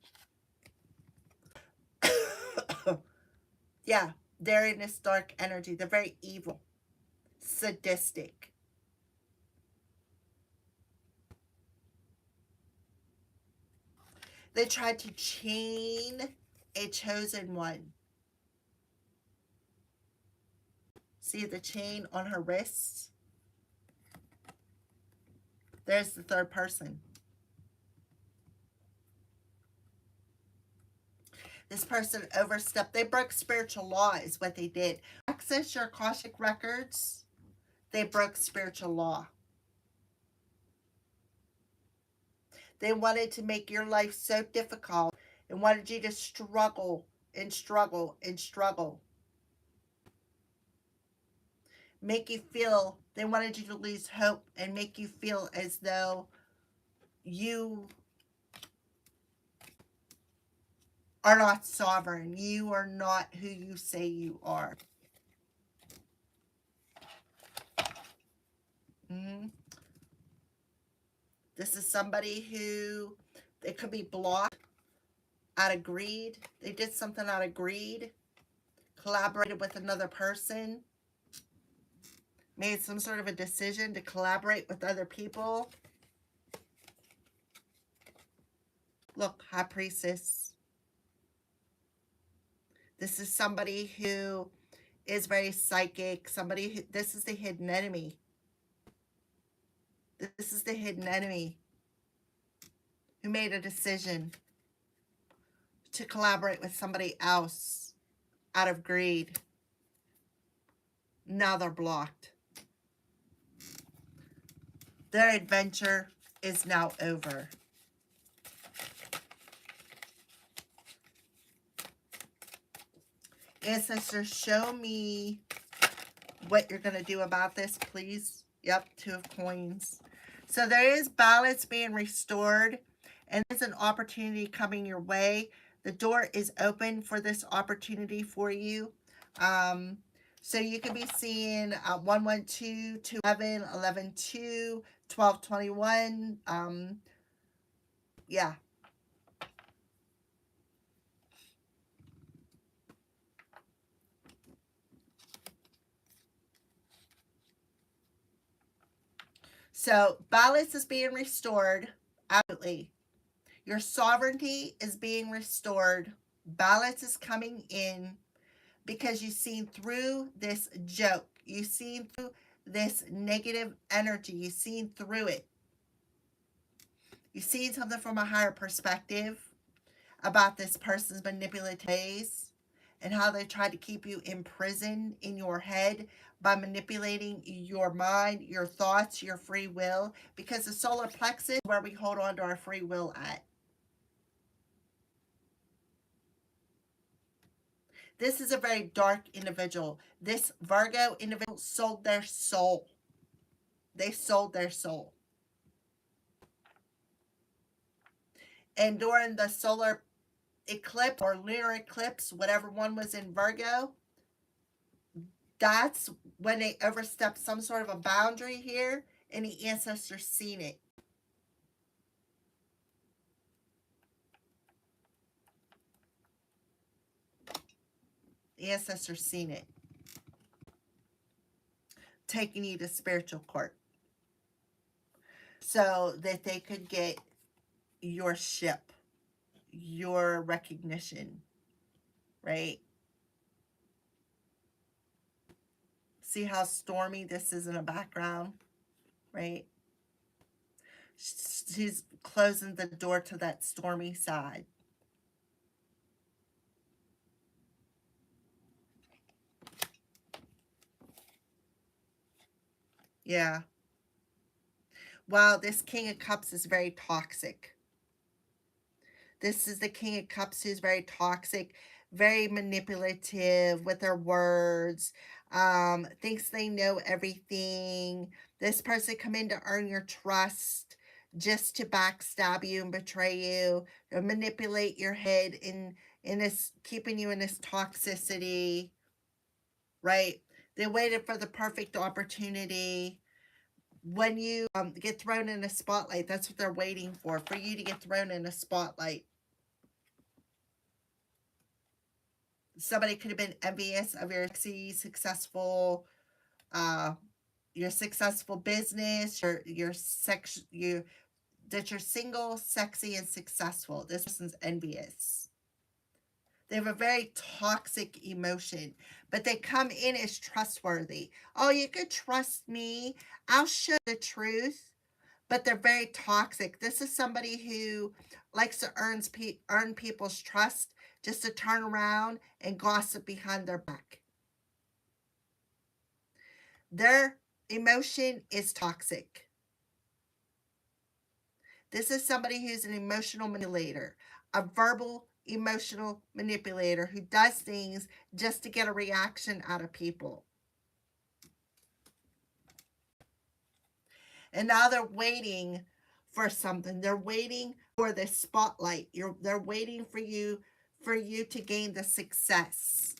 yeah, they're in this dark energy. They're very evil, sadistic. They tried to chain a chosen one. See the chain on her wrists? There's the third person. This person overstepped. They broke spiritual law is what they did. Access your Akashic records. They broke spiritual law. They wanted to make your life so difficult and wanted you to struggle and struggle and struggle. Make you feel, they wanted you to lose hope and make you feel as though you are not sovereign. You are not who you say you are. This is somebody who, they could be blocked out of greed. They did something out of greed. Collaborated with another person. Made some sort of a decision to collaborate with other people. Look, High Priestess. This is somebody who is very psychic. Somebody who, this is the hidden enemy. This is the hidden enemy who made a decision to collaborate with somebody else out of greed. Now they're blocked. Their adventure is now over. Ancestors, show me what you're going to do about this, please. Yep, 2 of coins. So there is balance being restored, and there's an opportunity coming your way. The door is open for this opportunity for you. So you could be seeing 112, 211, 112, 1221. Yeah. So balance is being restored. Absolutely. Your sovereignty is being restored. Balance is coming in because you've seen through this joke. You've seen through this negative energy. You've seen through it. You've seen something from a higher perspective about this person's manipulative ways and how they try to keep you imprisoned in your head by manipulating your mind, your thoughts, your free will, because the solar plexus is where we hold on to our free will at. This is a very dark individual. This Virgo individual sold their soul. They sold their soul. And during the solar eclipse or lunar eclipse, whatever one was in Virgo, that's when they overstepped some sort of a boundary here, and the ancestors seen it. The ancestors seen it. Taking you to spiritual court so that they could get your ship, your recognition, right? See how stormy this is in the background, right? She's closing the door to that stormy side. Yeah. Wow, this King of Cups is very toxic. This is the King of Cups who's very toxic, very manipulative with their words, thinks they know everything. This person come in to earn your trust just to backstab you and betray you, or manipulate your head in this, keeping you in this toxicity, right? They waited for the perfect opportunity. When you get thrown in a spotlight, that's what they're waiting for you to get thrown in a spotlight. Somebody could have been envious of your successful, your successful business, your that you're single, sexy, and successful. This person's envious. They have a very toxic emotion, but they come in as trustworthy. Oh, you could trust me. I'll show the truth. But they're very toxic. This is somebody who likes to earn people's trust just to turn around and gossip behind their back. Their emotion is toxic. This is somebody who's an emotional manipulator, a verbal emotional manipulator who does things just to get a reaction out of people. And now they're waiting for something. They're waiting for the spotlight. They're waiting for you to gain the success.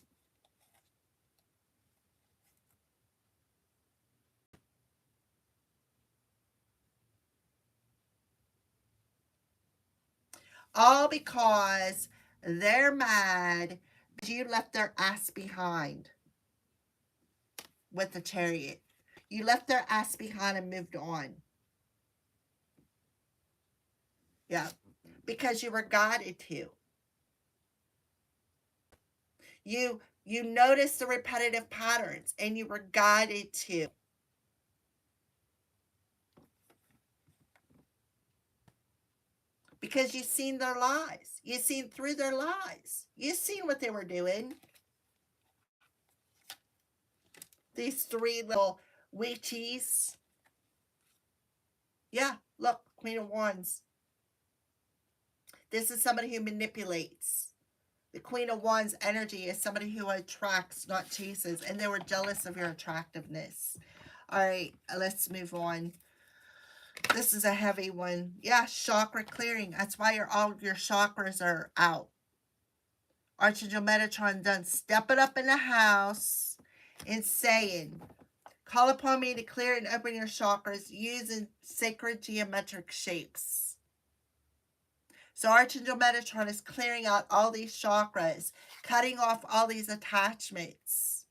All because they're mad because you left their ass behind with the Chariot. You left their ass behind and moved on. Yeah. Because you were guided to. You noticed the repetitive patterns and you were guided to. Because you've seen their lies. You've seen through their lies. You've seen what they were doing. These three little witches. Yeah, look, Queen of Wands. This is somebody who manipulates. The Queen of Wands energy is somebody who attracts, not chases, and they were jealous of your attractiveness. All right, let's move on. This is a heavy one. Yeah, chakra clearing. That's why all your chakras are out. Archangel Metatron done stepping up in the house and saying, call upon me to clear and open your chakras using sacred geometric shapes. So Archangel Metatron is clearing out all these chakras, cutting off all these attachments,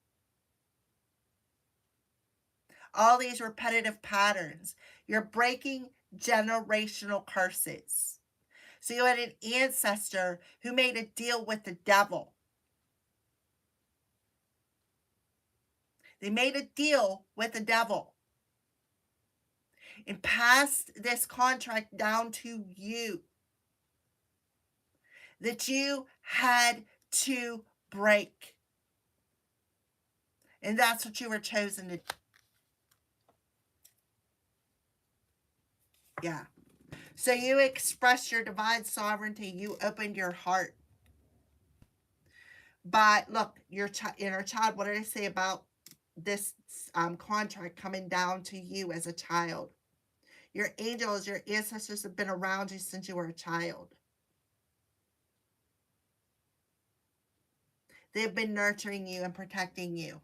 all these repetitive patterns. You're breaking generational curses. So you had an ancestor who made a deal with the devil. They made a deal with the devil and passed this contract down to you that you had to break. And that's what you were chosen to do. Yeah. So you expressed your divine sovereignty. You opened your heart. But look, your inner child, what did I say about this contract coming down to you as a child? Your angels, your ancestors have been around you since you were a child. They've been nurturing you and protecting you.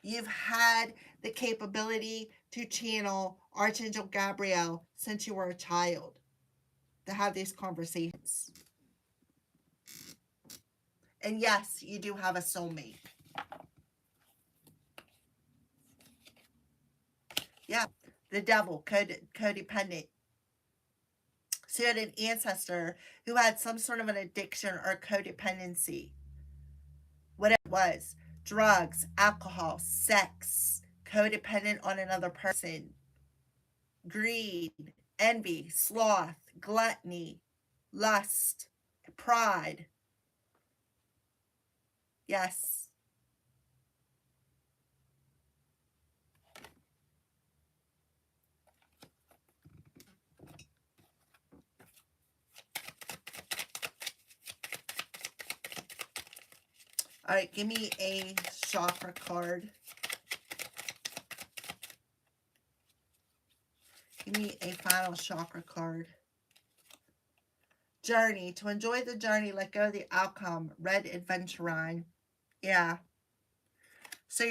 You've had the capability to channel Archangel Gabriel since you were a child to have these conversations. And yes, you do have a soulmate. Yeah, the devil, codependent. So you had an ancestor who had some sort of an addiction or codependency. Whatever it was, drugs, alcohol, sex, codependent on another person, greed, envy, sloth, gluttony, lust, pride. Yes. All right, give me a chakra card. Give me a final chakra card. Journey. To enjoy the journey, let go of the outcome. Red Adventurine. Yeah. So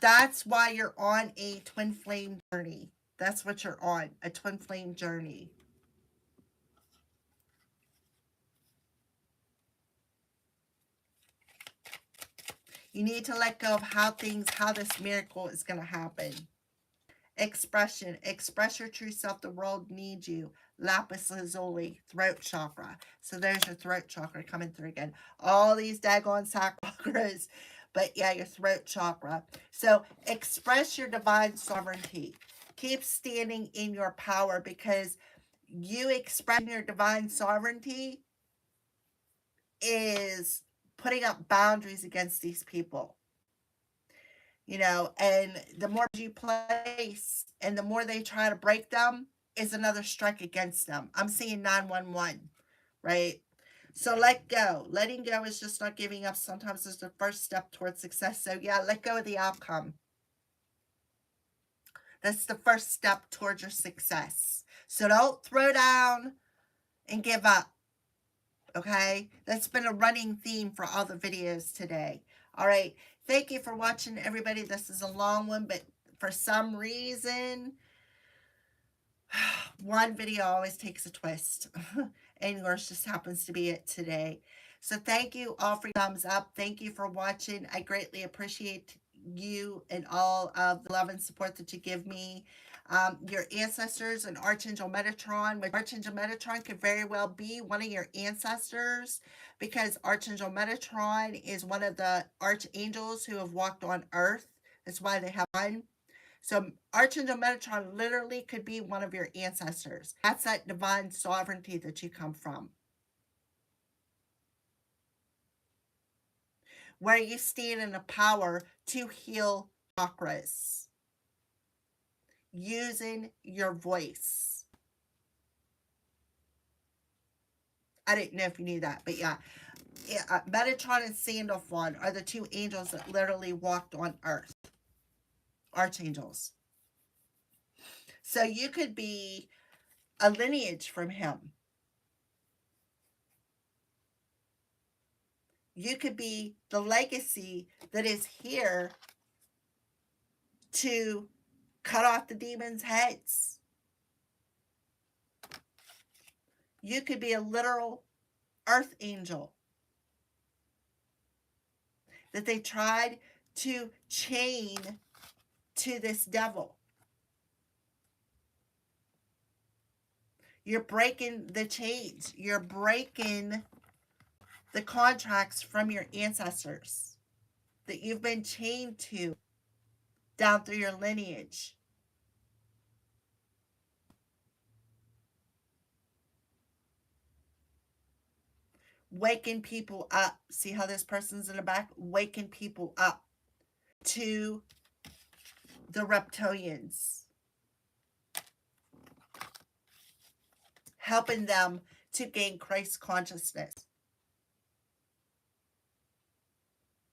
that's why you're on a twin flame journey. That's what you're on, a twin flame journey. You need to let go of how this miracle is going to happen. Expression. Express your true self. The world needs you. Lapis lazuli, throat chakra. So there's your throat chakra coming through again. All these daggone chakras, but yeah, your throat chakra. So express your divine sovereignty. Keep standing in your power, because you expressing your divine sovereignty is putting up boundaries against these people. You know, and the more you place and the more they try to break them is another strike against them. I'm seeing 911, right? So let go. Letting go is just not giving up. Sometimes it's the first step towards success. So yeah, let go of the outcome. That's the first step towards your success. So don't throw down and give up. Okay? That's been a running theme for all the videos today. All right. Thank you for watching, everybody. This is a long one, but for some reason, one video always takes a twist. And yours just happens to be it today. So thank you all for your thumbs up. Thank you for watching. I greatly appreciate you and all of the love and support that you give me. Your ancestors and Archangel Metatron, which Archangel Metatron could very well be one of your ancestors, because Archangel Metatron is one of the archangels who have walked on earth. That's why they have one. So Archangel Metatron literally could be one of your ancestors. That's that divine sovereignty that you come from, where you stand in the power to heal chakras using your voice. I didn't know if you knew that, but yeah. Metatron and Sandalphon are the two angels that literally walked on earth. Archangels. So you could be a lineage from him. You could be the legacy that is here to cut off the demons' heads. You could be a literal earth angel that they tried to chain to this devil. You're breaking the chains. You're breaking the contracts from your ancestors that you've been chained to down through your lineage. Waking people up. See how this person's in the back? Waking people up to the reptilians. Helping them to gain Christ consciousness.